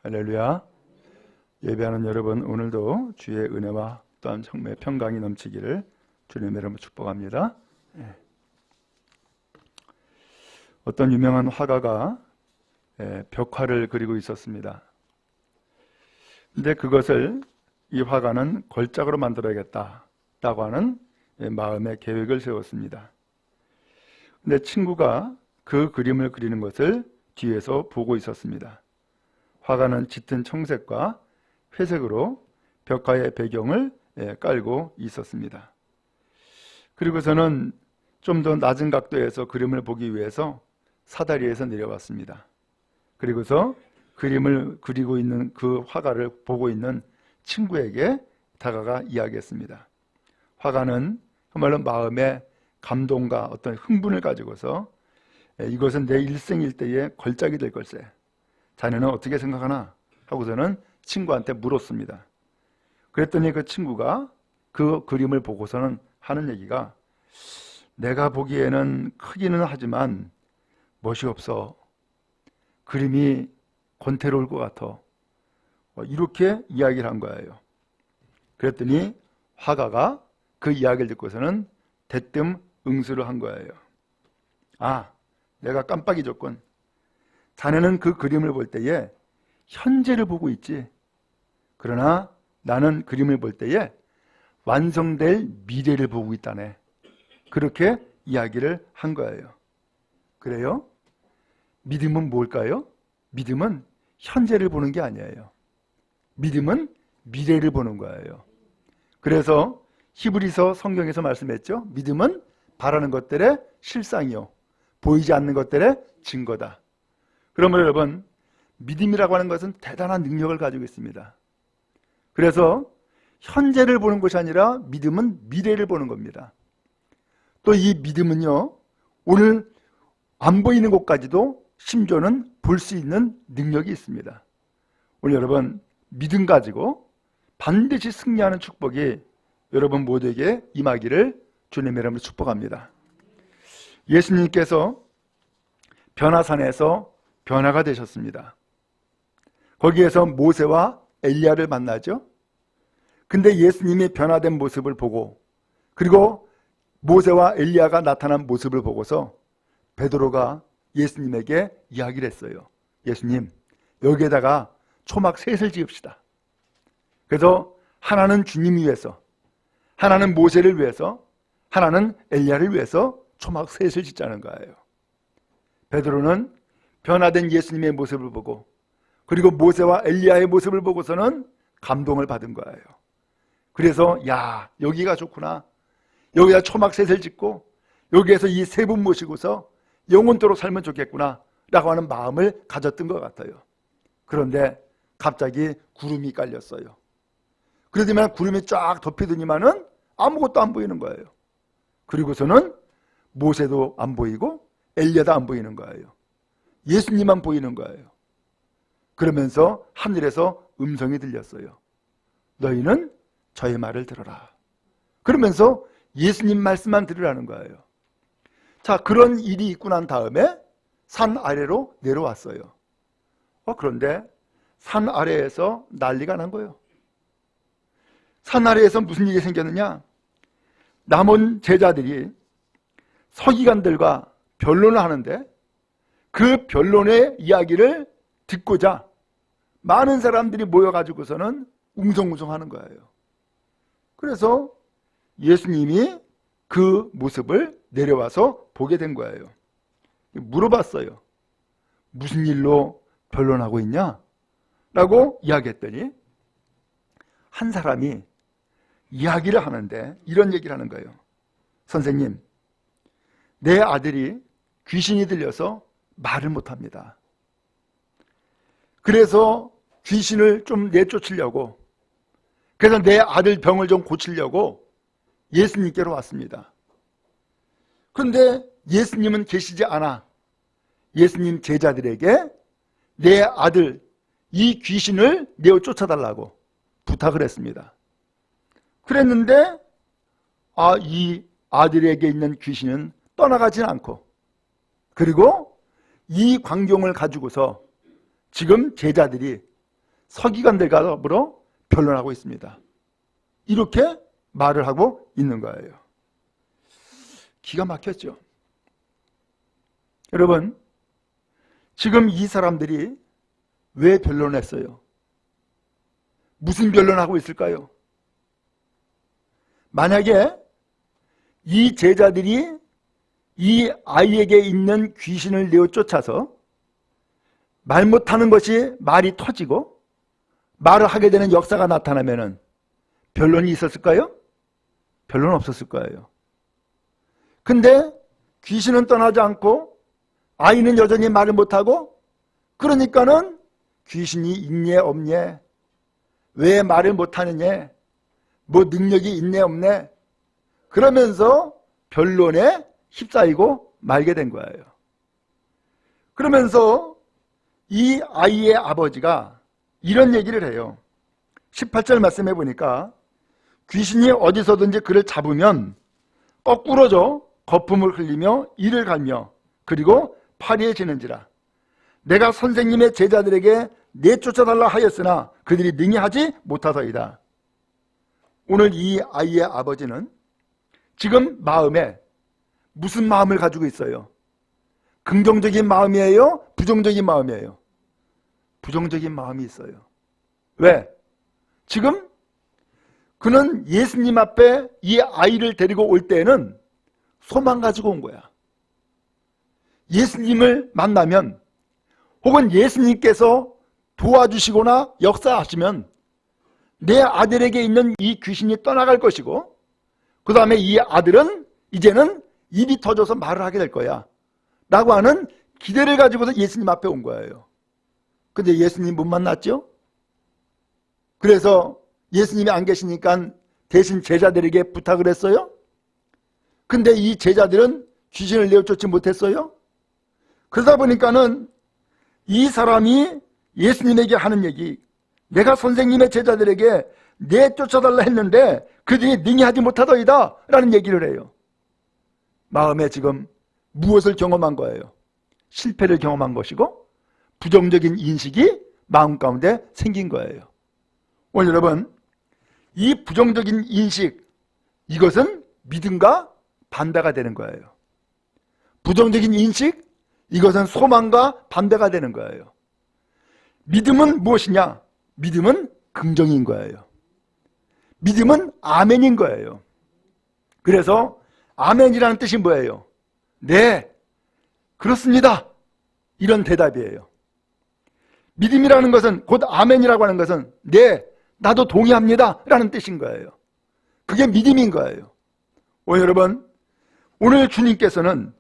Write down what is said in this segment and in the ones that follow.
할렐루야. 예배하는 여러분, 오늘도 주의 은혜와 또한 성령의 평강이 넘치기를 주님의 이름으로 축복합니다. 어떤 유명한 화가가 벽화를 그리고 있었습니다. 근데 그것을 이 화가는 걸작으로 만들어야겠다라고 하는 마음의 계획을 세웠습니다. 근데 친구가 그 그림을 그리는 것을 뒤에서 보고 있었습니다. 화가는 짙은 청색과 회색으로 벽화의 배경을 깔고 있었습니다. 그리고서는 좀 더 낮은 각도에서 그림을 보기 위해서 사다리에서 내려왔습니다. 그리고서 그림을 그리고 있는 그 화가를 보고 있는 친구에게 다가가 이야기했습니다. 화가는 정말로 마음의 감동과 어떤 흥분을 가지고서 이것은 내 일생일대의 걸작이 될 걸세. 자네는 어떻게 생각하나? 하고서는 친구한테 물었습니다. 그랬더니 그 친구가 그 그림을 보고서는 하는 얘기가, 내가 보기에는 크기는 하지만 멋이 없어. 그림이 권태로울 것 같아. 이렇게 이야기를 한 거예요. 그랬더니 화가가 그 이야기를 듣고서는 대뜸 응수를 한 거예요. 아, 내가 깜빡 잊었군. 자네는 그 그림을 볼 때에 현재를 보고 있지. 그러나 나는 그림을 볼 때에 완성될 미래를 보고 있다네. 그렇게 이야기를 한 거예요. 그래요? 믿음은 뭘까요? 믿음은 현재를 보는 게 아니에요. 믿음은 미래를 보는 거예요. 그래서 히브리서 성경에서 말씀했죠. 믿음은 바라는 것들의 실상이요, 보이지 않는 것들의 증거다. 그러면 여러분, 믿음이라고 하는 것은 대단한 능력을 가지고 있습니다. 그래서 현재를 보는 것이 아니라 믿음은 미래를 보는 겁니다. 또 이 믿음은요, 오늘 안 보이는 것까지도 심지어는 볼 수 있는 능력이 있습니다. 오늘 여러분, 믿음 가지고 반드시 승리하는 축복이 여러분 모두에게 임하기를 주님의 이름으로 축복합니다. 예수님께서 변화산에서 변화가 되셨습니다. 거기에서 모세와 엘리야를 만나죠. 근데 예수님이 변화된 모습을 보고, 그리고 모세와 엘리야가 나타난 모습을 보고서 베드로가 예수님에게 이야기를 했어요. 예수님, 여기에다가 초막 셋을 지읍시다. 그래서 하나는 주님 위해서, 하나는 모세를 위해서, 하나는 엘리야를 위해서 초막 셋을 짓자는 거예요. 베드로는 변화된 예수님의 모습을 보고, 그리고 모세와 엘리야의 모습을 보고서는 감동을 받은 거예요. 그래서 야, 여기가 좋구나. 여기다 초막 셋을 짓고 여기에서 이 세 분 모시고서 영원토록 살면 좋겠구나 라고 하는 마음을 가졌던 것 같아요. 그런데 갑자기 구름이 깔렸어요. 그러더니만 구름이 쫙 덮이더니만은 아무것도 안 보이는 거예요. 그리고서는 모세도 안 보이고 엘리야도 안 보이는 거예요. 예수님만 보이는 거예요. 그러면서 하늘에서 음성이 들렸어요. 너희는 저의 말을 들어라. 그러면서 예수님 말씀만 들으라는 거예요. 자, 그런 일이 있고 난 다음에 산 아래로 내려왔어요. 그런데 산 아래에서 난리가 난 거예요. 산 아래에서 무슨 일이 생겼느냐? 남은 제자들이 서기관들과 변론을 하는데 그 변론의 이야기를 듣고자 많은 사람들이 모여가지고서는 웅성웅성하는 거예요. 그래서 예수님이 그 모습을 내려와서 보게 된 거예요. 물어봤어요. 무슨 일로 변론하고 있냐? 라고 이야기했더니 한 사람이 이야기를 하는데 이런 얘기를 하는 거예요. 선생님, 내 아들이 귀신이 들려서 말을 못합니다. 그래서 귀신을 좀 내쫓으려고, 그래서 내 아들 병을 좀 고치려고 예수님께로 왔습니다. 그런데 예수님은 계시지 않아 예수님 제자들에게 내 아들 이 귀신을 내어 쫓아달라고 부탁을 했습니다. 그랬는데 이 아들에게 있는 귀신은 떠나가지 않고, 그리고 이 광경을 가지고서 지금 제자들이 서기관들과 더불어 변론하고 있습니다. 이렇게 말을 하고 있는 거예요. 기가 막혔죠. 여러분, 지금 이 사람들이 왜 변론했어요? 무슨 변론하고 있을까요? 만약에 이 제자들이 이 아이에게 있는 귀신을 내어 쫓아서 말 못하는 것이 말이 터지고 말을 하게 되는 역사가 나타나면 변론이 있었을까요? 변론 없었을 거예요. 근데 귀신은 떠나지 않고 아이는 여전히 말을 못하고, 그러니까는 귀신이 있냐 없냐, 왜 말을 못하느냐, 뭐 능력이 있네 없네, 그러면서 변론에 휩싸이고 말게 된 거예요. 그러면서 이 아이의 아버지가 이런 얘기를 해요. 18절 말씀해 보니까 귀신이 어디서든지 그를 잡으면 거꾸러져 거품을 흘리며 이를 갈며 그리고 파리해지는지라. 내가 선생님의 제자들에게 내쫓아달라 하였으나 그들이 능히 하지 못하더이다. 오늘 이 아이의 아버지는 지금 마음에 무슨 마음을 가지고 있어요? 긍정적인 마음이에요? 부정적인 마음이에요? 부정적인 마음이 있어요. 왜? 지금 그는 예수님 앞에 이 아이를 데리고 올 때는 소망 가지고 온 거야. 예수님을 만나면, 혹은 예수님께서 도와주시거나 역사하시면 내 아들에게 있는 이 귀신이 떠나갈 것이고, 그 다음에 이 아들은 이제는 입이 터져서 말을 하게 될 거야 라고 하는 기대를 가지고서 예수님 앞에 온 거예요. 근데 예수님 못 만났죠? 그래서 예수님이 안 계시니까 대신 제자들에게 부탁을 했어요. 근데 이 제자들은 귀신을 내어쫓지 못했어요. 그러다 보니까는 이 사람이 예수님에게 하는 얘기, 내가 선생님의 제자들에게 내쫓아달라 했는데 그들이 능히 하지 못하더이다 라는 얘기를 해요. 마음에 지금 무엇을 경험한 거예요? 실패를 경험한 것이고 부정적인 인식이 마음 가운데 생긴 거예요. 오늘 여러분, 이 부정적인 인식, 이것은 믿음과 반대가 되는 거예요. 부정적인 인식, 이것은 소망과 반대가 되는 거예요. 믿음은 무엇이냐? 믿음은 긍정인 거예요. 믿음은 아멘인 거예요. 그래서 아멘이라는 뜻이 뭐예요? 네, 그렇습니다, 이런 대답이에요. 믿음이라는 것은, 곧 아멘이라고 하는 것은 네, 나도 동의합니다 라는 뜻인 거예요. 그게 믿음인 거예요. 오늘 여러분, 오늘 주님께서는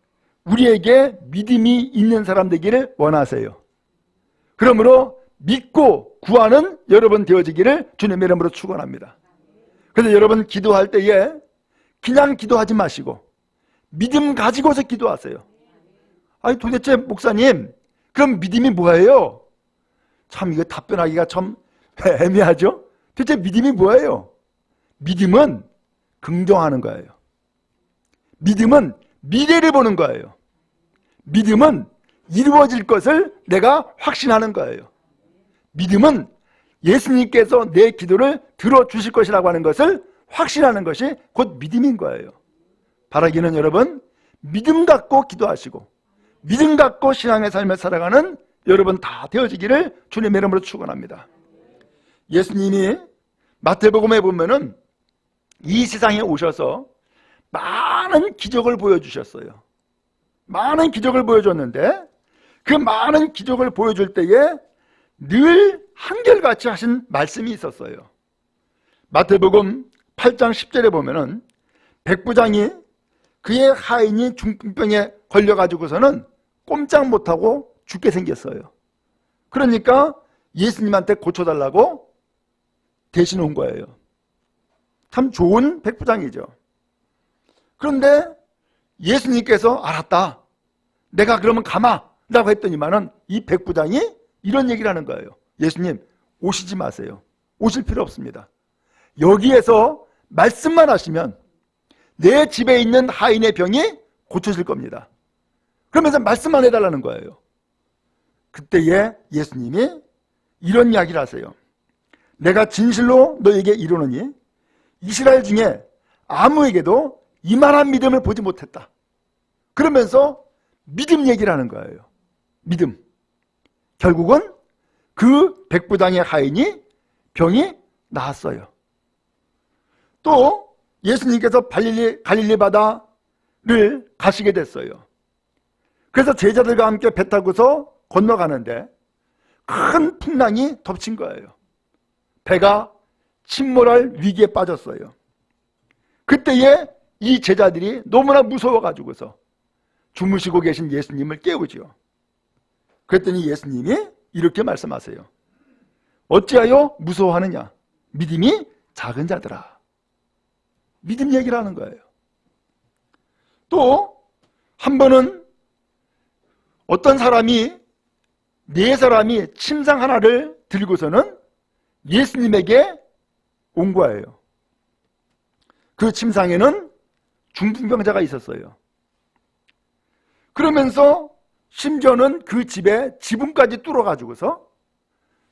우리에게 믿음이 있는 사람 되기를 원하세요. 그러므로 믿고 구하는 여러분 되어지기를 주님의 이름으로 축원합니다. 그래서 여러분 기도할 때에 그냥 기도하지 마시고 믿음 가지고서 기도하세요. 아니 도대체 목사님, 그럼 믿음이 뭐예요? 참 이거 답변하기가 참 애매하죠? 도대체 믿음이 뭐예요? 믿음은 긍정하는 거예요. 믿음은 미래를 보는 거예요. 믿음은 이루어질 것을 내가 확신하는 거예요. 믿음은 예수님께서 내 기도를 들어주실 것이라고 하는 것을 확신하는 것이 곧 믿음인 거예요. 바라기는 여러분, 믿음 갖고 기도하시고 믿음 갖고 신앙의 삶을 살아가는 여러분 다 되어지기를 주님의 이름으로 축원합니다. 예수님이 마태복음에 보면은 이 세상에 오셔서 많은 기적을 보여주셨어요. 많은 기적을 보여줬는데 그 많은 기적을 보여줄 때에 늘 한결같이 하신 말씀이 있었어요. 마태복음 8장 10절에 보면은 백부장이 그의 하인이 중풍병에 걸려가지고서는 꼼짝 못하고 죽게 생겼어요. 그러니까 예수님한테 고쳐달라고 대신 온 거예요. 참 좋은 백부장이죠. 그런데 예수님께서 알았다, 내가 그러면 가마 라고 했더니만은 이 백부장이 이런 얘기를 하는 거예요. 예수님, 오시지 마세요. 오실 필요 없습니다. 여기에서 말씀만 하시면 내 집에 있는 하인의 병이 고쳐질 겁니다. 그러면서 말씀만 해달라는 거예요. 그때에 예수님이 이런 이야기를 하세요. 내가 진실로 너에게 이르노니 이스라엘 중에 아무에게도 이만한 믿음을 보지 못했다. 그러면서 믿음 얘기를 하는 거예요. 믿음. 결국은 그 백부장의 하인이 병이 나았어요. 또 예수님께서 갈릴리 바다를 가시게 됐어요. 그래서 제자들과 함께 배 타고서 건너가는데 큰 풍랑이 덮친 거예요. 배가 침몰할 위기에 빠졌어요. 그때에 이 제자들이 너무나 무서워가지고서 주무시고 계신 예수님을 깨우지요. 그랬더니 예수님이 이렇게 말씀하세요. 어찌하여 무서워하느냐? 믿음이 작은 자들아. 믿음 얘기를 하는 거예요. 또 한 번은 어떤 사람이 네 사람이 침상 하나를 들고서는 예수님에게 온 거예요. 그 침상에는 중풍병자가 있었어요. 그러면서 심지어는 그 집에 지붕까지 뚫어가지고서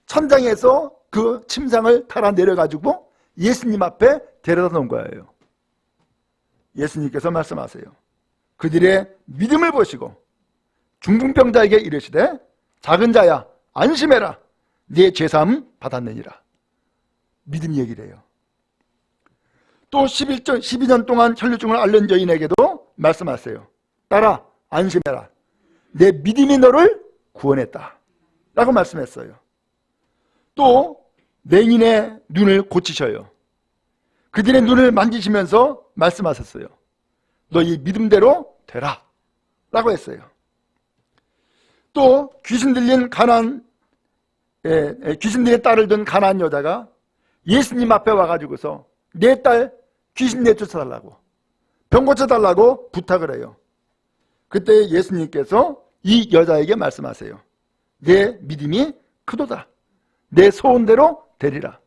천장에서 그 침상을 타라 내려가지고 예수님 앞에 데려다 놓은 거예요. 예수님께서 말씀하세요. 그들의 믿음을 보시고 중풍병자에게 이르시되 작은 자야 안심해라 네 죄사함 받았느니라. 믿음 얘기를 해요. 또 12년 동안 혈루증을 앓는 여인에게도 말씀하세요. 딸아 안심해라 내 믿음이 너를 구원했다 라고 말씀했어요. 또 맹인의 눈을 고치셔요. 그들의 눈을 만지시면서 말씀하셨어요. 너희 믿음대로 되라 라고 했어요. 또 귀신 들린 귀신들의 딸을 둔 가난한 여자가 예수님 앞에 와가지고서 내 딸 귀신 내쫓아달라고 병 고쳐달라고 부탁을 해요. 그때 예수님께서 이 여자에게 말씀하세요. 내 믿음이 크도다. 내 소원대로 되리라.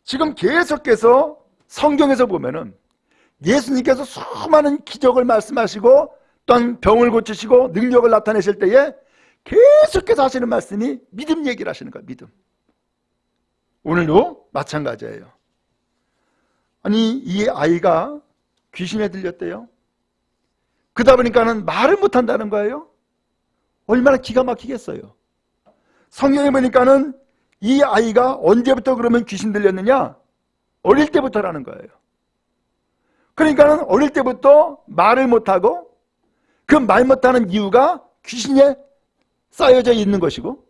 지금 계속해서 성경에서 보면은 예수님께서 수많은 기적을 말씀하시고 또한 병을 고치시고 능력을 나타내실 때에 계속해서 하시는 말씀이 믿음 얘기를 하시는 거예요. 믿음. 오늘도 마찬가지예요. 아니 이 아이가 귀신에 들렸대요. 그러다 보니까는 말을 못한다는 거예요. 얼마나 기가 막히겠어요. 성경에 보니까는 이 아이가 언제부터 그러면 귀신 들렸느냐? 어릴 때부터라는 거예요. 그러니까는 어릴 때부터 말을 못하고 그 말 못하는 이유가 귀신에 쌓여져 있는 것이고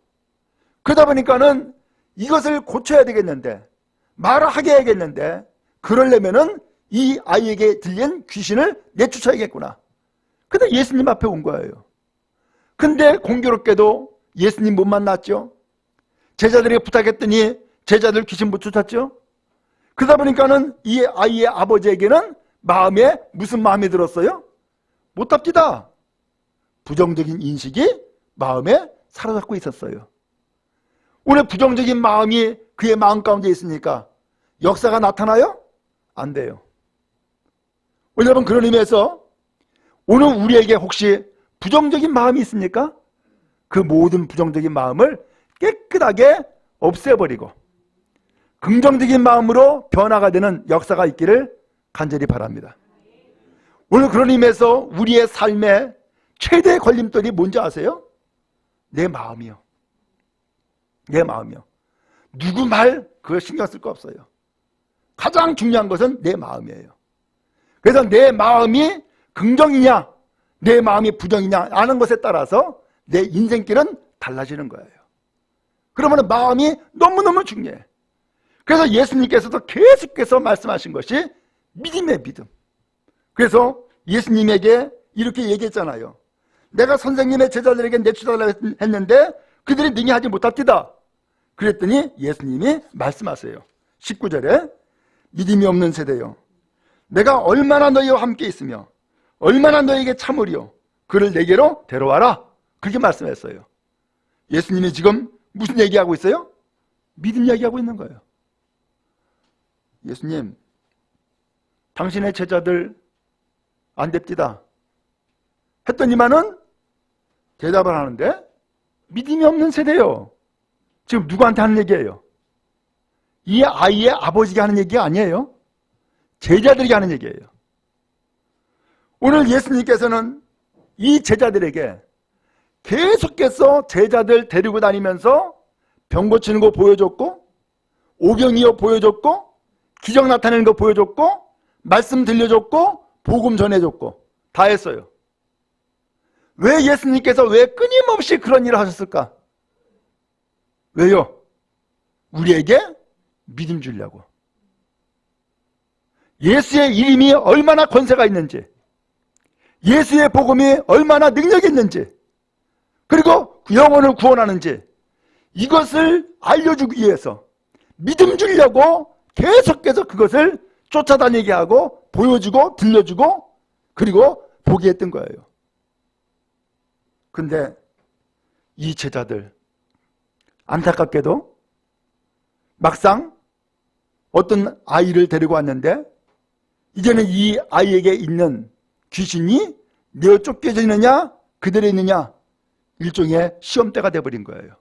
그러다 보니까는 이것을 고쳐야 되겠는데 말을 하게 해야겠는데 그러려면은 이 아이에게 들린 귀신을 내쫓아야겠구나. 근데 예수님 앞에 온 거예요. 근데 공교롭게도 예수님 못 만났죠. 제자들에게 부탁했더니 제자들 귀신 못 쫓았죠. 그러다 보니까는 이 아이의 아버지에게는 마음에 무슨 마음이 들었어요? 못합디다. 부정적인 인식이 마음에 사로잡고 있었어요. 오늘 부정적인 마음이 그의 마음 가운데 있으니까 역사가 나타나요? 안 돼요. 여러분 그런 의미에서 오늘 우리에게 혹시 부정적인 마음이 있습니까? 그 모든 부정적인 마음을 깨끗하게 없애버리고 긍정적인 마음으로 변화가 되는 역사가 있기를 간절히 바랍니다. 오늘 그런 의미에서 우리의 삶의 최대 걸림돌이 뭔지 아세요? 내 마음이요. 내 마음이요. 누구 말 그거 신경 쓸 거 없어요. 가장 중요한 것은 내 마음이에요. 그래서 내 마음이 긍정이냐 내 마음이 부정이냐 아는 것에 따라서 내 인생길은 달라지는 거예요. 그러면 마음이 너무너무 중요해. 그래서 예수님께서도 계속해서 말씀하신 것이 믿음의 믿음. 그래서 예수님에게 이렇게 얘기했잖아요. 내가 선생님의 제자들에게 내쫓아달라고 했는데 그들이 능히 하지 못합디다. 그랬더니 예수님이 말씀하세요. 19절에 믿음이 없는 세대요. 내가 얼마나 너희와 함께 있으며 얼마나 너희에게 참으리요. 그를 내게로 데려와라. 그렇게 말씀했어요. 예수님이 지금 무슨 얘기하고 있어요? 믿음 얘기하고 있는 거예요. 예수님 당신의 제자들 안 됩디다 했더니만은 대답을 하는데 믿음이 없는 세대요. 지금 누구한테 하는 얘기예요? 이 아이의 아버지가 하는 얘기가 아니에요. 제자들에게 하는 얘기예요. 오늘 예수님께서는 이 제자들에게 계속해서 제자들 데리고 다니면서 병 고치는 거 보여줬고, 오병이어 보여줬고, 기적 나타내는 거 보여줬고, 말씀 들려줬고, 복음 전해줬고 다 했어요. 왜 예수님께서 왜 끊임없이 그런 일을 하셨을까? 왜요? 우리에게 믿음 주려고. 예수의 이름이 얼마나 권세가 있는지, 예수의 복음이 얼마나 능력이 있는지, 그리고 영혼을 구원하는지 이것을 알려주기 위해서 믿음 주려고 계속해서 그것을 쫓아다니게 하고 보여주고 들려주고 그리고 보게 했던 거예요. 근데 이 제자들 안타깝게도 막상 어떤 아이를 데리고 왔는데 이제는 이 아이에게 있는 귀신이 내어 쫓겨져 있느냐 그대로 있느냐 일종의 시험대가 돼버린 거예요.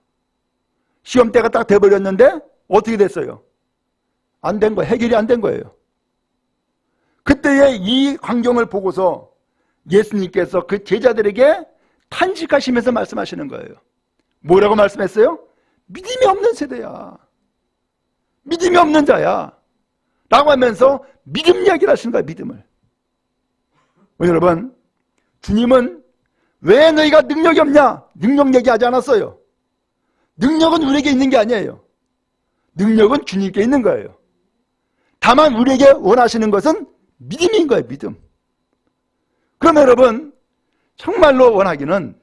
시험대가 딱 돼버렸는데 어떻게 됐어요? 안 된 거예요. 해결이 안 된 거예요. 그때의 이 광경을 보고서 예수님께서 그 제자들에게 탄식하시면서 말씀하시는 거예요. 뭐라고 말씀했어요? 믿음이 없는 세대야. 믿음이 없는 자야. 라고 하면서 믿음 이야기를 하시는 거예요. 믿음을. 여러분, 주님은 왜 너희가 능력이 없냐? 능력 얘기하지 않았어요. 능력은 우리에게 있는 게 아니에요. 능력은 주님께 있는 거예요. 다만 우리에게 원하시는 것은 믿음인 거예요. 믿음. 그러면 여러분 정말로 원하기는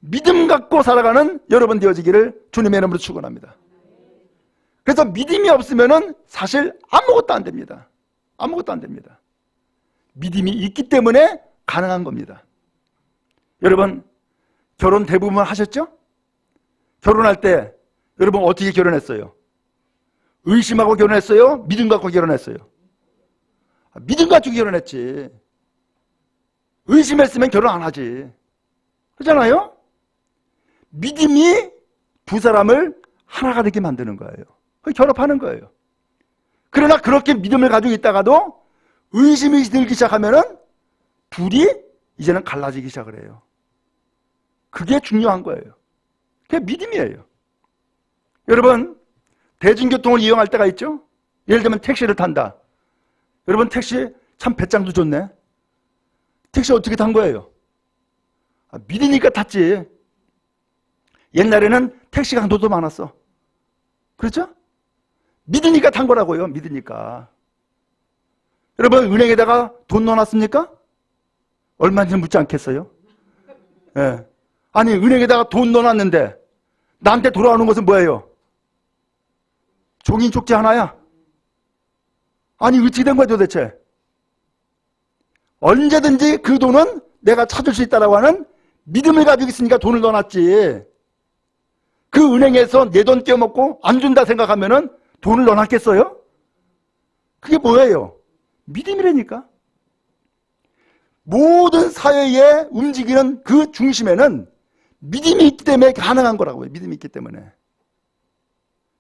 믿음 갖고 살아가는 여러분 되어지기를 주님의 이름으로 축원합니다. 그래서 믿음이 없으면 사실 아무것도 안 됩니다. 아무것도 안 됩니다. 믿음이 있기 때문에 가능한 겁니다. 여러분 결혼 대부분 하셨죠? 결혼할 때 여러분 어떻게 결혼했어요? 의심하고 결혼했어요? 믿음 갖고 결혼했어요? 믿음 가지고 결혼했지. 의심했으면 결혼 안 하지. 그렇잖아요? 믿음이 두 사람을 하나가 되게 만드는 거예요. 결합하는 거예요. 그러나 그렇게 믿음을 가지고 있다가도 의심이 들기 시작하면은 둘이 이제는 갈라지기 시작을 해요. 그게 중요한 거예요. 그게 믿음이에요. 여러분 대중교통을 이용할 때가 있죠? 예를 들면 택시를 탄다. 여러분 택시 참 배짱도 좋네. 택시 어떻게 탄 거예요? 믿으니까 탔지. 옛날에는 택시 강도도 많았어. 그렇죠? 믿으니까 탄 거라고요. 믿으니까. 여러분 은행에다가 돈 넣어놨습니까? 얼마인지 묻지 않겠어요? 예. 아니 은행에다가 돈 넣어놨는데 나한테 돌아오는 것은 뭐예요? 종이 쪽지 하나야? 아니 어떻게 된 거야 도대체? 언제든지 그 돈은 내가 찾을 수 있다고 하는 믿음을 가지고 있으니까 돈을 넣어놨지. 그 은행에서 내 돈 떼어먹고 안 준다 생각하면은 돈을 넣어놨겠어요? 그게 뭐예요? 믿음이라니까. 모든 사회에 움직이는 그 중심에는 믿음이 있기 때문에 가능한 거라고요. 믿음이 있기 때문에.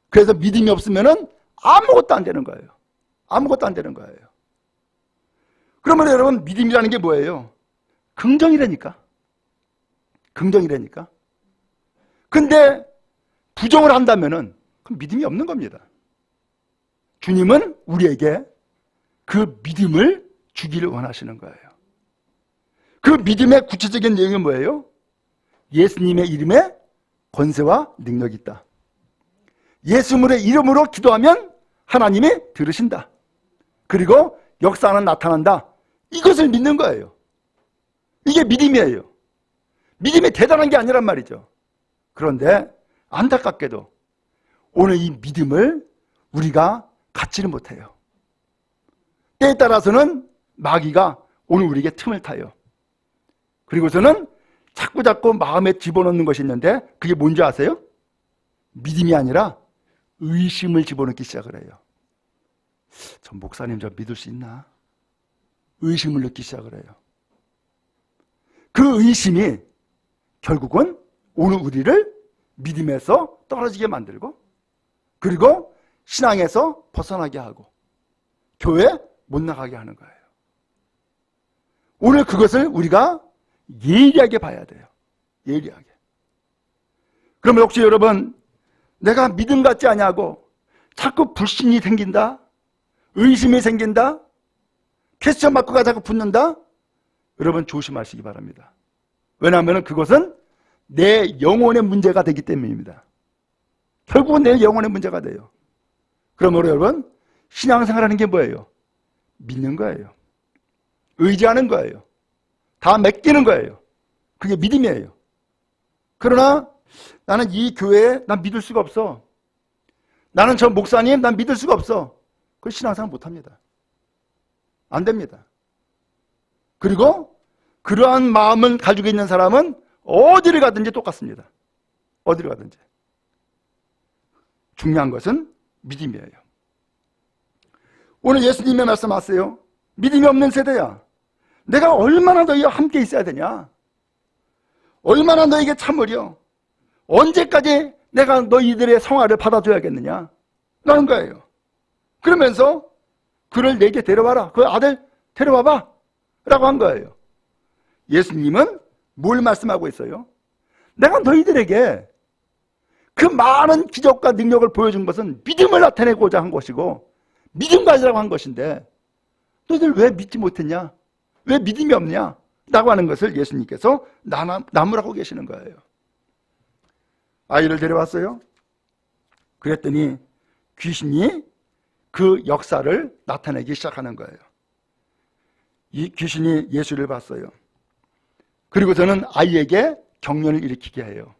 그래서 믿음이 없으면은 아무것도 안 되는 거예요. 아무것도 안 되는 거예요. 그러면 여러분 믿음이라는 게 뭐예요? 긍정이라니까. 긍정이라니까. 근데 부정을 한다면은 그럼 믿음이 없는 겁니다. 주님은 우리에게 그 믿음을 주기를 원하시는 거예요. 그 믿음의 구체적인 내용이 뭐예요? 예수님의 이름에 권세와 능력이 있다. 예수님의 이름으로 기도하면 하나님이 들으신다. 그리고 역사는 나타난다. 이것을 믿는 거예요. 이게 믿음이에요. 믿음이 대단한 게 아니란 말이죠. 그런데 안타깝게도 오늘 이 믿음을 우리가 갖지를 못해요. 때에 따라서는 마귀가 오늘 우리에게 틈을 타요. 그리고서는 자꾸자꾸 마음에 집어넣는 것이 있는데 그게 뭔지 아세요? 믿음이 아니라 의심을 집어넣기 시작을 해요. 저 목사님 저 믿을 수 있나? 의심을 느끼기 시작을 해요. 그 의심이 결국은 오늘 우리를 믿음에서 떨어지게 만들고, 그리고 신앙에서 벗어나게 하고 교회 못 나가게 하는 거예요. 오늘 그것을 우리가 예리하게 봐야 돼요. 예리하게. 그러면 혹시 여러분, 내가 믿음 같지 않냐고 자꾸 불신이 생긴다? 의심이 생긴다? 퀘스천 마크가 자꾸 붙는다? 여러분 조심하시기 바랍니다. 왜냐하면 그것은 내 영혼의 문제가 되기 때문입니다. 결국은 내 영혼의 문제가 돼요. 그러므로 여러분, 신앙생활하는 게 뭐예요? 믿는 거예요. 의지하는 거예요. 다 맡기는 거예요. 그게 믿음이에요. 그러나 나는 이 교회에 난 믿을 수가 없어. 나는 저 목사님 난 믿을 수가 없어. 그 신앙생활 못합니다. 안 됩니다. 그리고 그러한 마음을 가지고 있는 사람은 어디를 가든지 똑같습니다. 어디를 가든지. 중요한 것은 믿음이에요. 오늘 예수님의 말씀하세요. 믿음이 없는 세대야. 내가 얼마나 너희와 함께 있어야 되냐? 얼마나 너에게 참으려? 언제까지 내가 너희들의 성화를 받아줘야겠느냐? 라는 거예요. 그러면서 그를 내게 데려와라. 그 아들 데려와봐. 라고 한 거예요. 예수님은 뭘 말씀하고 있어요? 내가 너희들에게 그 많은 기적과 능력을 보여준 것은 믿음을 나타내고자 한 것이고 믿음 가지라고 한 것인데 너희들 왜 믿지 못했냐? 왜 믿음이 없냐? 라고 하는 것을 예수님께서 나무라고 계시는 거예요. 아이를 데려왔어요. 그랬더니 귀신이 그 역사를 나타내기 시작하는 거예요. 이 귀신이 예수를 봤어요. 그리고서는 아이에게 경련을 일으키게 해요.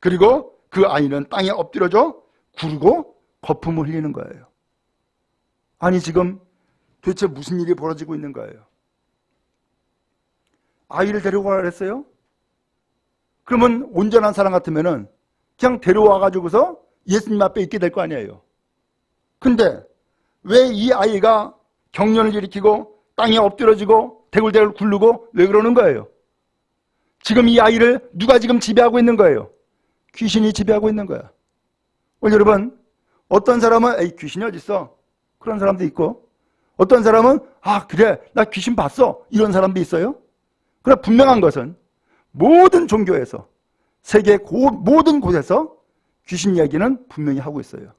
그리고 그 아이는 땅에 엎드려져 구르고 거품을 흘리는 거예요. 아니 지금 도대체 무슨 일이 벌어지고 있는 거예요? 아이를 데려오라 그랬어요? 그러면 온전한 사람 같으면은 그냥 데려와 가지고서 예수님 앞에 있게 될 거 아니에요. 근데 왜 이 아이가 경련을 일으키고 땅에 엎드려지고 대굴대굴 굴르고 왜 그러는 거예요? 지금 이 아이를 누가 지금 지배하고 있는 거예요? 귀신이 지배하고 있는 거야. 오늘 여러분, 어떤 사람은 에이 귀신이 어딨어? 그런 사람도 있고, 어떤 사람은 아 그래 나 귀신 봤어 이런 사람도 있어요. 그러나 분명한 것은 모든 종교에서 세계 모든 곳에서 귀신 이야기는 분명히 하고 있어요.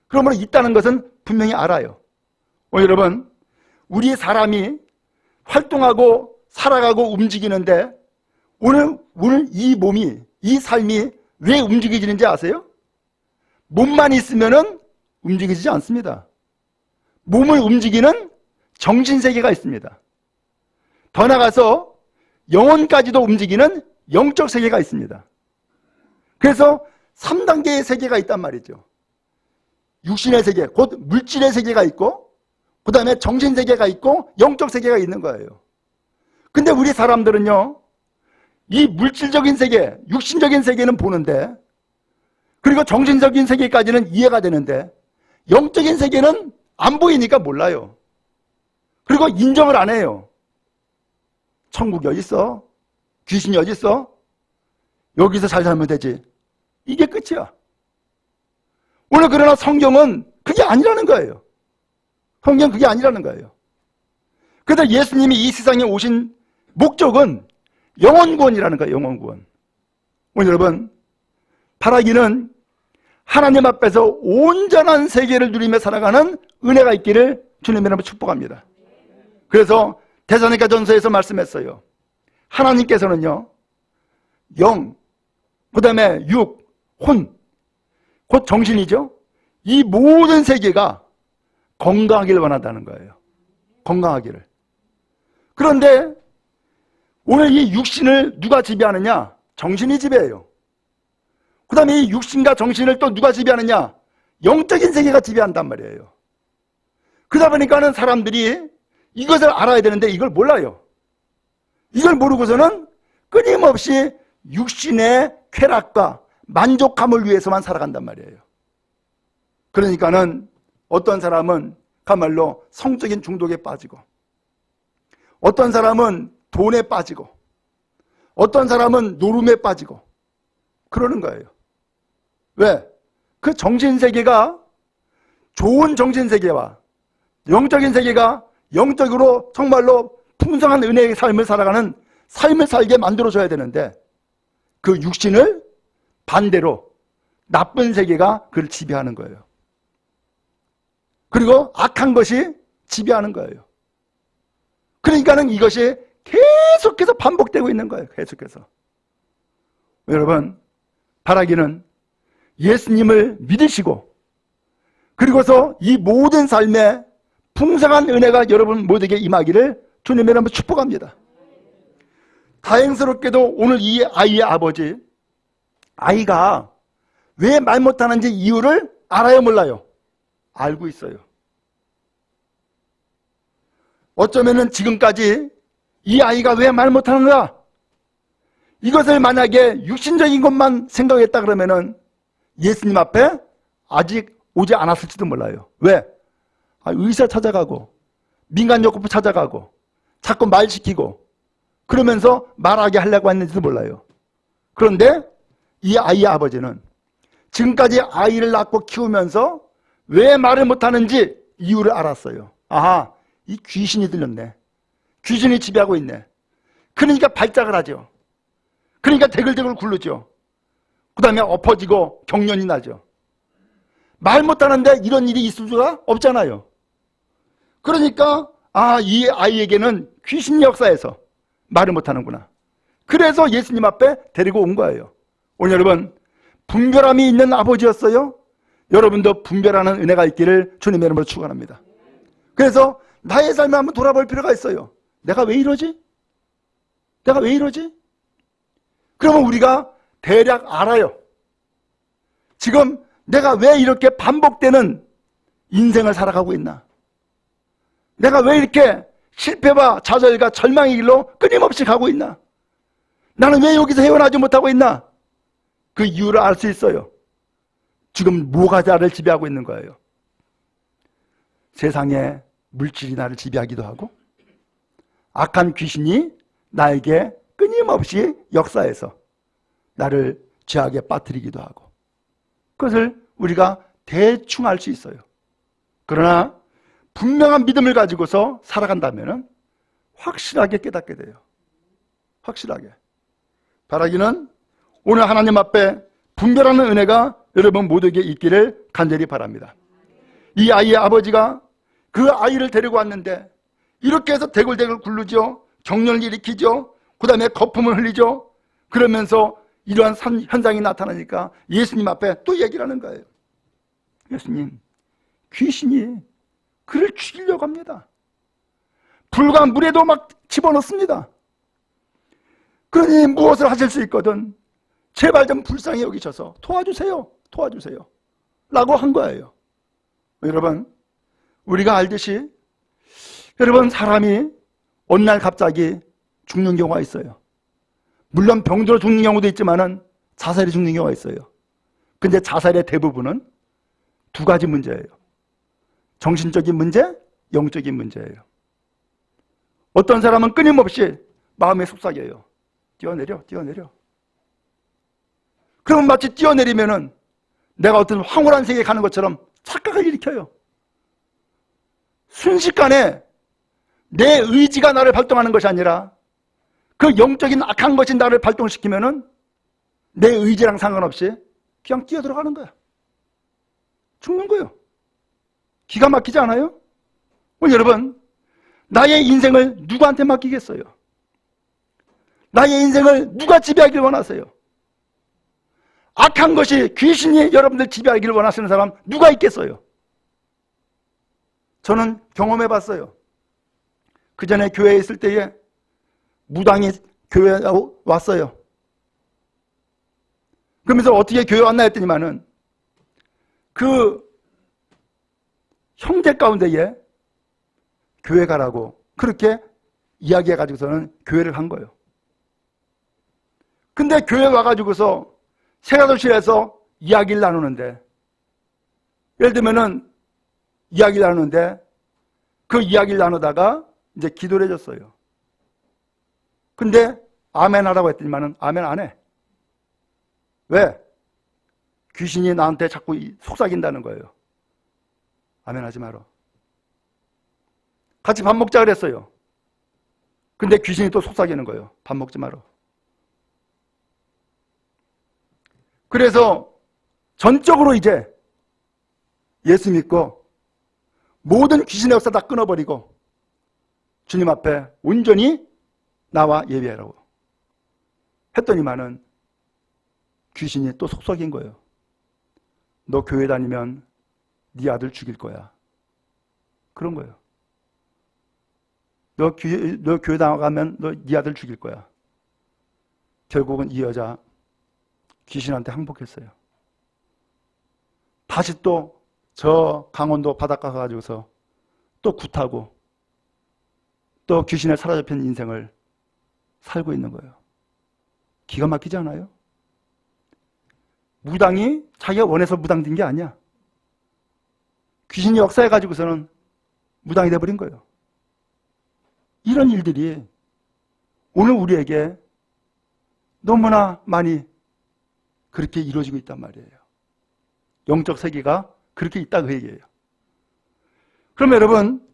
그러므로 있다는 것은 분명히 알아요. 오늘 여러분, 우리 사람이 활동하고 살아가고 움직이는데 오늘 이 몸이, 이 삶이 왜 움직이지는지 아세요? 몸만 있으면은 움직이지 않습니다. 몸을 움직이는 정신세계가 있습니다. 더 나아가서 영혼까지도 움직이는 영적 세계가 있습니다. 그래서 3단계의 세계가 있단 말이죠. 육신의 세계, 곧 물질의 세계가 있고 그 다음에 정신세계가 있고 영적 세계가 있는 거예요. 근데 우리 사람들은요, 이 물질적인 세계, 육신적인 세계는 보는데, 그리고 정신적인 세계까지는 이해가 되는데 영적인 세계는 안 보이니까 몰라요. 그리고 인정을 안 해요. 천국이 어디 있어? 귀신이 어디 있어? 여기서 잘 살면 되지. 이게 끝이야. 오늘 그러나 성경은 그게 아니라는 거예요. 성경은 그게 아니라는 거예요. 그래서 예수님이 이 세상에 오신 목적은 영혼구원이라는 거예요. 영혼구원. 오늘 여러분, 바라기는 하나님 앞에서 온전한 세계를 누리며 살아가는 은혜가 있기를 주님의 이름으로 축복합니다. 그래서 데살로니가전서에서 말씀했어요. 하나님께서는요, 영, 그 다음에 육, 혼, 곧 정신이죠. 이 모든 세계가 건강하기를 원한다는 거예요. 건강하기를. 그런데 오늘 이 육신을 누가 지배하느냐? 정신이 지배해요. 그 다음에 이 육신과 정신을 또 누가 지배하느냐? 영적인 세계가 지배한단 말이에요. 그러다 보니까는 사람들이 이것을 알아야 되는데 이걸 몰라요. 이걸 모르고서는 끊임없이 육신의 쾌락과 만족감을 위해서만 살아간단 말이에요. 그러니까는 어떤 사람은 가말로 성적인 중독에 빠지고, 어떤 사람은 돈에 빠지고 어떤 사람은 노름에 빠지고 그러는 거예요. 왜? 그 정신세계가 좋은 정신세계와 영적인 세계가 영적으로 정말로 풍성한 은혜의 삶을 살아가는 삶을 살게 만들어줘야 되는데 그 육신을 반대로 나쁜 세계가 그를 지배하는 거예요. 그리고 악한 것이 지배하는 거예요. 그러니까는 이것이 계속해서 반복되고 있는 거예요. 계속해서. 여러분, 바라기는 예수님을 믿으시고 그리고서 이 모든 삶에 풍성한 은혜가 여러분 모두에게 임하기를 주님의 이름으로 축복합니다. 다행스럽게도 오늘 이 아이의 아버지, 아이가 왜 말 못하는지 이유를 알아요, 몰라요? 알고 있어요. 어쩌면은 지금까지 이 아이가 왜 말 못하는가? 이것을 만약에 육신적인 것만 생각했다 그러면은 예수님 앞에 아직 오지 않았을지도 몰라요. 왜? 의사 찾아가고 민간요법부 찾아가고 자꾸 말 시키고 그러면서 말하게 하려고 했는지도 몰라요. 그런데 이 아이의 아버지는 지금까지 아이를 낳고 키우면서 왜 말을 못하는지 이유를 알았어요. 아하, 이 귀신이 들렸네. 귀신이 지배하고 있네. 그러니까 발작을 하죠. 그러니까 대글대글 굴르죠. 그 다음에 엎어지고 경련이 나죠. 말 못하는데 이런 일이 있을 수가 없잖아요. 그러니까 이 아이에게는 귀신 역사에서 말을 못하는구나. 그래서 예수님 앞에 데리고 온 거예요. 오늘 여러분, 분별함이 있는 아버지였어요. 여러분도 분별하는 은혜가 있기를 주님의 이름으로 축원합니다. 그래서 나의 삶을 한번 돌아볼 필요가 있어요. 내가 왜 이러지? 내가 왜 이러지? 그러면 우리가 대략 알아요. 지금 내가 왜 이렇게 반복되는 인생을 살아가고 있나? 내가 왜 이렇게 실패와 좌절과 절망의 길로 끊임없이 가고 있나? 나는 왜 여기서 헤어나지 못하고 있나? 그 이유를 알 수 있어요. 지금 뭐가 나를 지배하고 있는 거예요? 세상에 물질이 나를 지배하기도 하고 악한 귀신이 나에게 끊임없이 역사해서 나를 죄악에 빠뜨리기도 하고 그것을 우리가 대충 알 수 있어요. 그러나 분명한 믿음을 가지고서 살아간다면 확실하게 깨닫게 돼요. 확실하게. 바라기는 오늘 하나님 앞에 분별하는 은혜가 여러분 모두에게 있기를 간절히 바랍니다. 이 아이의 아버지가 그 아이를 데리고 왔는데 이렇게 해서 대굴대굴 굴르죠. 경련을 일으키죠. 그 다음에 거품을 흘리죠. 그러면서 이러한 현상이 나타나니까 예수님 앞에 또 얘기를 하는 거예요. 예수님, 귀신이 그를 죽이려고 합니다. 불과 물에도 막 집어넣습니다. 그러니 무엇을 하실 수 있거든 제발 좀 불쌍히 여기셔서 도와주세요. 도와주세요. 라고 한 거예요. 여러분, 우리가 알듯이 여러분 사람이 어느 날 갑자기 죽는 경우가 있어요. 물론 병들어 죽는 경우도 있지만은 자살이 죽는 경우가 있어요. 근데 자살의 대부분은 두 가지 문제예요. 정신적인 문제, 영적인 문제예요. 어떤 사람은 끊임없이 마음에 속삭여요. 뛰어내려, 뛰어내려. 그러면 마치 뛰어내리면은 내가 어떤 황홀한 세계에 가는 것처럼 착각을 일으켜요. 순식간에 내 의지가 나를 발동하는 것이 아니라 그 영적인 악한 것이 나를 발동시키면은 내 의지랑 상관없이 그냥 뛰어들어가는 거야. 죽는 거예요. 기가 막히지 않아요? 여러분, 나의 인생을 누구한테 맡기겠어요? 나의 인생을 누가 지배하길 원하세요? 악한 것이 귀신이 여러분들 지배하기를 원하시는 사람 누가 있겠어요? 저는 경험해 봤어요. 그 전에 교회에 있을 때에 무당이 교회에 왔어요. 그러면서 어떻게 교회 왔나 했더니만은 그 형제 가운데에 교회 가라고 그렇게 이야기해가지고서는 교회를 간 거예요. 근데 교회 와가지고서 새가도실에서 이야기를 나누는데 예를 들면은 이야기를 나누는데 그 이야기를 나누다가 이제 기도를 해줬어요. 근데 아멘 하라고 했더니만은 아멘 안 해. 왜? 귀신이 나한테 자꾸 속삭인다는 거예요. 아멘 하지 마라. 같이 밥 먹자 그랬어요. 근데 귀신이 또 속삭이는 거예요. 밥 먹지 마라. 그래서 전적으로 이제 예수 믿고 모든 귀신의 역사 다 끊어버리고 주님 앞에 온전히 나와 예배하라고 했더니만은 귀신이 또 속삭인 거예요. 너 교회 다니면 네 아들 죽일 거야. 그런 거예요. 너 교회 나가면 네 아들 죽일 거야. 결국은 이 여자 귀신한테 항복했어요. 다시 또 저 강원도 바닷가 가가지고서 또 굿하고 또 귀신에 사로잡힌 인생을 살고 있는 거예요. 기가 막히지 않아요? 무당이 자기가 원해서 무당된 게 아니야. 귀신이 역사해가지고서는 무당이 돼버린 거예요. 이런 일들이 오늘 우리에게 너무나 많이 그렇게 이루어지고 있단 말이에요. 영적 세계가 그렇게 있다 그 얘기예요. 그럼 여러분,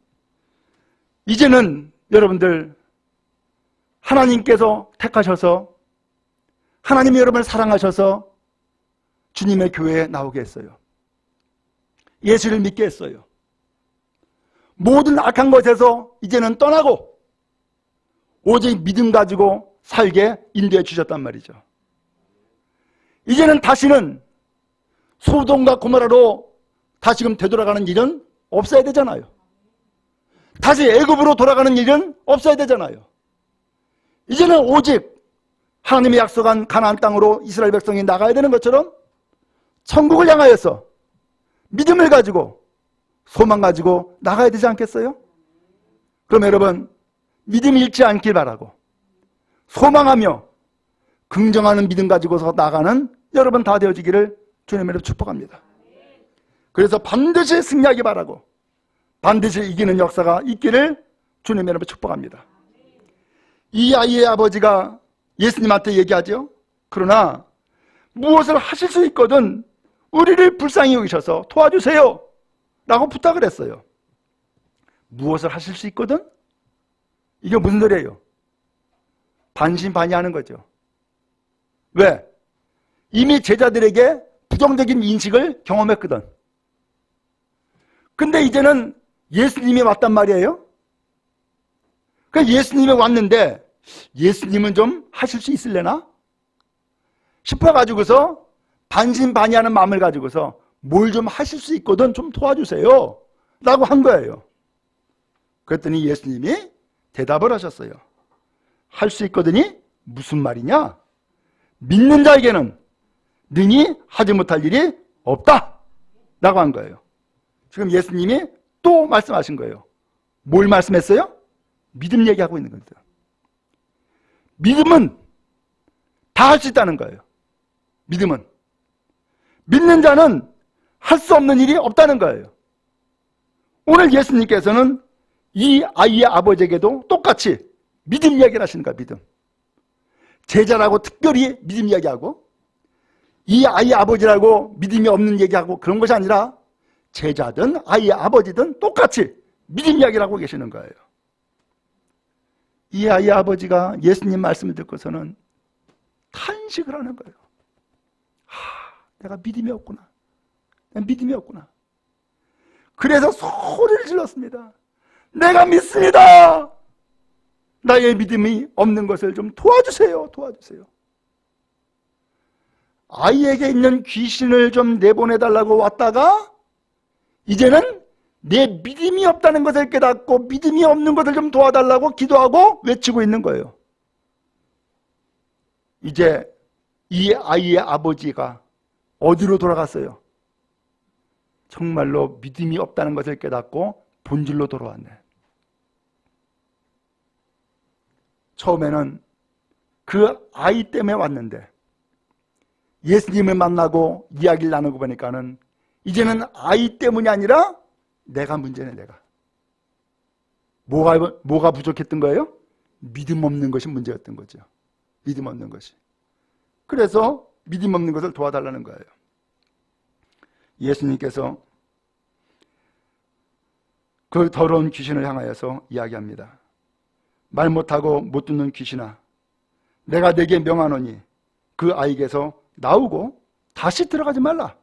이제는 여러분들 하나님께서 택하셔서 하나님이 여러분을 사랑하셔서 주님의 교회에 나오게 했어요. 예수를 믿게 했어요. 모든 악한 것에서 이제는 떠나고 오직 믿음 가지고 살게 인도해 주셨단 말이죠. 이제는 다시는 소돔과 고모라로 다시금 되돌아가는 일은 없어야 되잖아요. 다시 애굽으로 돌아가는 일은 없어야 되잖아요. 이제는 오직 하나님이 약속한 가나안 땅으로 이스라엘 백성이 나가야 되는 것처럼 천국을 향하여서 믿음을 가지고 소망 가지고 나가야 되지 않겠어요? 그럼 여러분, 믿음이 잃지 않길 바라고 소망하며 긍정하는 믿음 가지고서 나가는 여러분 다 되어지기를 주님으로 축복합니다. 그래서 반드시 승리하기 바라고 반드시 이기는 역사가 있기를 주님 여러분 축복합니다. 이 아이의 아버지가 예수님한테 얘기하죠. 그러나 무엇을 하실 수 있거든 우리를 불쌍히 여기셔서 도와주세요 라고 부탁을 했어요. 무엇을 하실 수 있거든? 이게 무슨 소리예요? 반신반의하는 거죠. 왜? 이미 제자들에게 부정적인 인식을 경험했거든. 근데 이제는 예수님이 왔단 말이에요. 그러니까 예수님이 왔는데 예수님은 좀 하실 수 있을래나? 싶어가지고서 반신반의하는 마음을 가지고서 뭘 좀 하실 수 있거든 좀 도와주세요 라고 한 거예요. 그랬더니 예수님이 대답을 하셨어요. 할 수 있거든이 무슨 말이냐? 믿는 자에게는 능히 하지 못할 일이 없다 라고 한 거예요. 지금 예수님이 또 말씀하신 거예요. 뭘 말씀했어요? 믿음 얘기하고 있는 겁니다. 믿음은 다 할 수 있다는 거예요. 믿음은. 믿는 자는 할 수 없는 일이 없다는 거예요. 오늘 예수님께서는 이 아이의 아버지에게도 똑같이 믿음 이야기를 하시는 거예요. 믿음. 제자라고 특별히 믿음 이야기하고 이 아이의 아버지라고 믿음이 없는 얘기하고 그런 것이 아니라 제자든 아이의 아버지든 똑같이 믿음 이야기를 하고 계시는 거예요. 이 아이의 아버지가 예수님 말씀을 듣고서는 탄식을 하는 거예요. 내가 믿음이 없구나. 내가 믿음이 없구나. 그래서 소리를 질렀습니다. 내가 믿습니다. 나의 믿음이 없는 것을 좀 도와주세요. 도와주세요. 아이에게 있는 귀신을 좀 내보내달라고 왔다가 이제는 내 믿음이 없다는 것을 깨닫고 믿음이 없는 것을 좀 도와달라고 기도하고 외치고 있는 거예요. 이제 이 아이의 아버지가 어디로 돌아갔어요? 정말로 믿음이 없다는 것을 깨닫고 본질로 돌아왔네. 처음에는 그 아이 때문에 왔는데 예수님을 만나고 이야기를 나누고 보니까는 이제는 아이 때문이 아니라 내가 문제네. 내가 뭐가 부족했던 거예요? 믿음 없는 것이 문제였던 거죠. 믿음 없는 것이. 그래서 믿음 없는 것을 도와달라는 거예요. 예수님께서 그 더러운 귀신을 향하여서 이야기합니다. 말 못하고 못 듣는 귀신아, 내가 네게 명하노니 그 아이에게서 나오고 다시 들어가지 말라.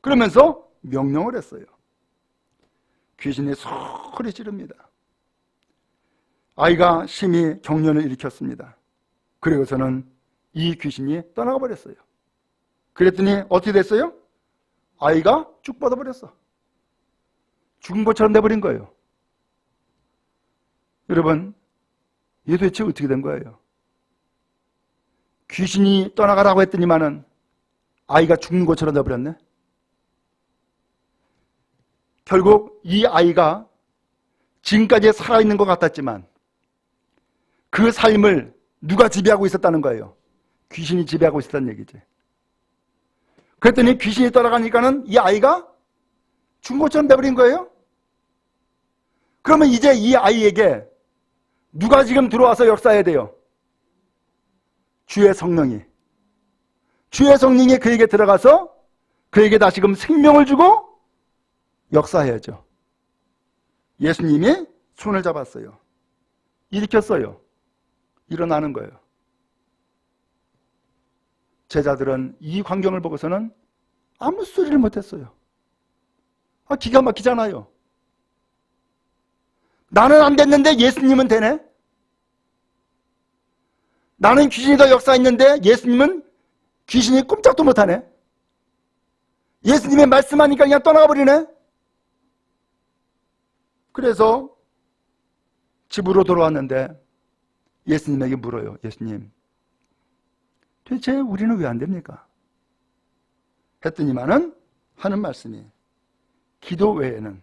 그러면서 명령을 했어요. 귀신이 소리 지릅니다. 아이가 심히 경련을 일으켰습니다. 그리고서는 이 귀신이 떠나가 버렸어요. 그랬더니 어떻게 됐어요? 아이가 쭉 뻗어버렸어. 죽은 것처럼 돼버린 거예요. 여러분, 이게 도대체 어떻게 된 거예요? 귀신이 떠나가라고 했더니만은 아이가 죽는 것처럼 돼버렸네. 결국 이 아이가 지금까지 살아있는 것 같았지만 그 삶을 누가 지배하고 있었다는 거예요? 귀신이 지배하고 있었다는 얘기지. 그랬더니 귀신이 떠나가니까는 이 아이가 죽은 것처럼 돼버린 거예요. 그러면 이제 이 아이에게 누가 지금 들어와서 역사해야 돼요? 주의 성령이. 주의 성령이 그에게 들어가서 그에게 다시금 생명을 주고 역사해야죠. 예수님이 손을 잡았어요. 일으켰어요. 일어나는 거예요. 제자들은 이 광경을 보고서는 아무 소리를 못했어요. 기가 막히잖아요. 나는 안 됐는데 예수님은 되네? 나는 귀신이 더 역사했는데 예수님은 귀신이 꼼짝도 못하네? 예수님의 말씀하니까 그냥 떠나가 버리네? 그래서 집으로 돌아왔는데 예수님에게 물어요. 예수님, 도대체 우리는 왜 안 됩니까? 했더니만은 하는 말씀이 기도 외에는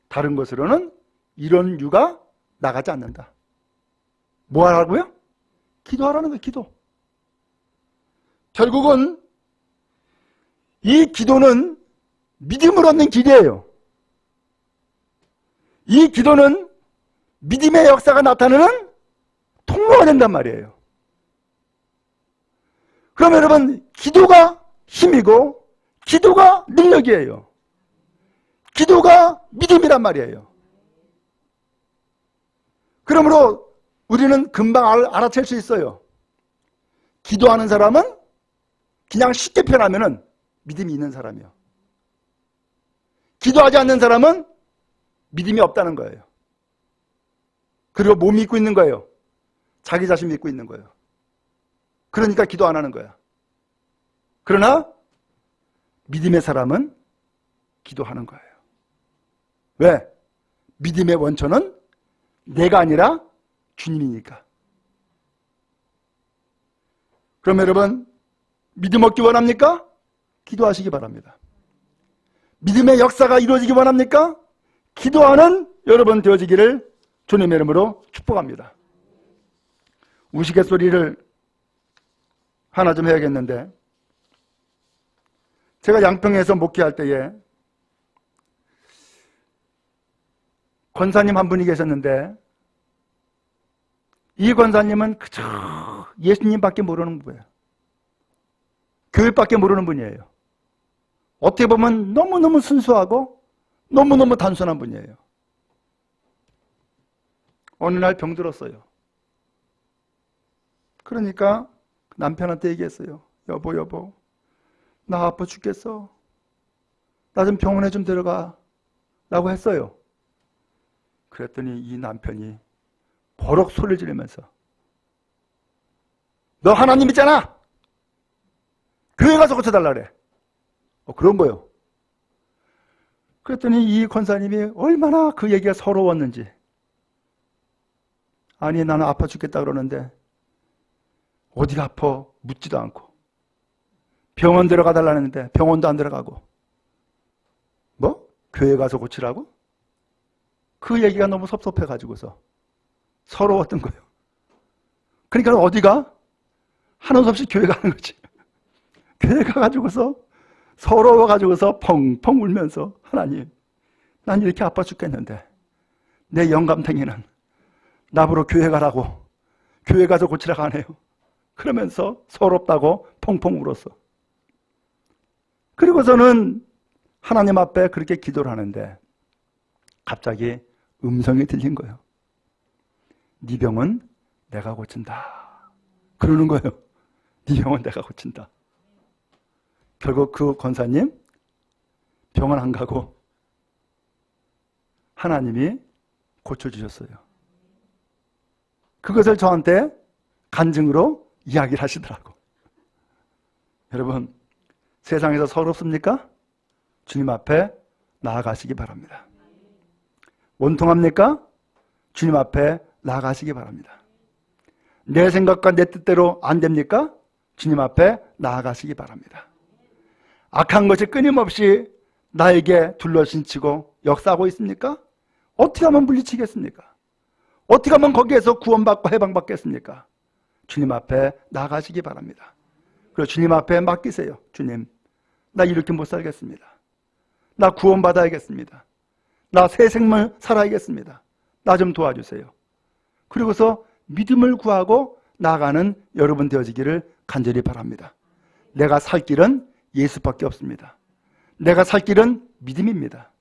다른 것으로는 이런 유가 나가지 않는다. 뭐 하라고요? 기도하라는 거예요. 기도. 결국은 이 기도는 믿음을 얻는 길이에요. 이 기도는 믿음의 역사가 나타나는 통로가 된단 말이에요. 그럼 여러분, 기도가 힘이고 기도가 능력이에요. 기도가 믿음이란 말이에요. 그러므로 우리는 금방 알아챌 수 있어요. 기도하는 사람은 그냥 쉽게 표현하면 믿음이 있는 사람이요. 기도하지 않는 사람은 믿음이 없다는 거예요. 그리고 뭐 믿고 있는 거예요? 자기 자신 믿고 있는 거예요. 그러니까 기도 안 하는 거야. 그러나 믿음의 사람은 기도하는 거예요. 왜? 믿음의 원천은 내가 아니라 주님이니까. 그럼 여러분, 믿음 얻기 원합니까? 기도하시기 바랍니다. 믿음의 역사가 이루어지기 원합니까? 기도하는 여러분 되어지기를 주님의 이름으로 축복합니다. 우스갯소리를 하나 좀 해야겠는데, 제가 양평에서 목회할 때에 권사님 한 분이 계셨는데, 이 권사님은 그저 예수님밖에 모르는 거예요. 교회밖에 모르는 분이에요. 어떻게 보면 너무너무 순수하고 너무너무 단순한 분이에요. 어느 날 병들었어요. 그러니까 남편한테 얘기했어요. 여보, 나 아파 죽겠어. 나 좀 병원에 좀 데려가 라고 했어요. 그랬더니 이 남편이 버럭 소리를 지르면서, 너 하나님 있잖아. 교회 가서 고쳐달라 그래. 그런 거요. 그랬더니 이 권사님이 얼마나 그 얘기가 서러웠는지. 아니, 나는 아파 죽겠다 그러는데 어디가 아파 묻지도 않고, 병원 들어가 달라는데 병원도 안 들어가고, 뭐? 교회 가서 고치라고? 그 얘기가 너무 섭섭해가지고서 서러웠던 거예요. 그러니까 어디가? 하는 없이 교회 가는 거지. 교회 가가지고서 서러워가지고서 펑펑 울면서, 하나님, 난 이렇게 아파 죽겠는데 내 영감탱이는 나보러 교회 가라고, 교회 가서 고치라고 하네요. 그러면서 서럽다고 펑펑 울었어. 그리고서는 하나님 앞에 그렇게 기도를 하는데 갑자기 음성이 들린 거예요. 네 병은 내가 고친다. 그러는 거예요. 네 병은 내가 고친다. 결국 그 권사님 병원 안 가고 하나님이 고쳐주셨어요. 그것을 저한테 간증으로 이야기를 하시더라고. 여러분, 세상에서 서럽습니까? 주님 앞에 나아가시기 바랍니다. 원통합니까? 주님 앞에 나아가시기 바랍니다. 내 생각과 내 뜻대로 안 됩니까? 주님 앞에 나아가시기 바랍니다. 악한 것이 끊임없이 나에게 둘러신치고 역사하고 있습니까? 어떻게 하면 물리치겠습니까? 어떻게 하면 거기에서 구원받고 해방받겠습니까? 주님 앞에 나아가시기 바랍니다. 그리고 주님 앞에 맡기세요. 주님, 나 이렇게 못 살겠습니다. 나 구원받아야겠습니다. 나 새 생명 살아야겠습니다. 나 좀 도와주세요. 그리고서 믿음을 구하고 나아가는 여러분 되어지기를 간절히 바랍니다. 내가 살 길은 예수밖에 없습니다. 내가 살 길은 믿음입니다.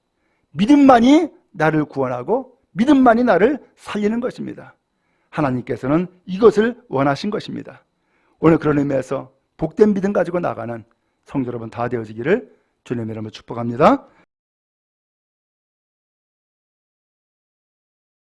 믿음만이 나를 구원하고 믿음만이 나를 살리는 것입니다. 하나님께서는 이것을 원하신 것입니다. 오늘 그런 의미에서 복된 믿음 가지고 나가는 성도 여러분 다 되어지기를 주님의 이름으로 축복합니다.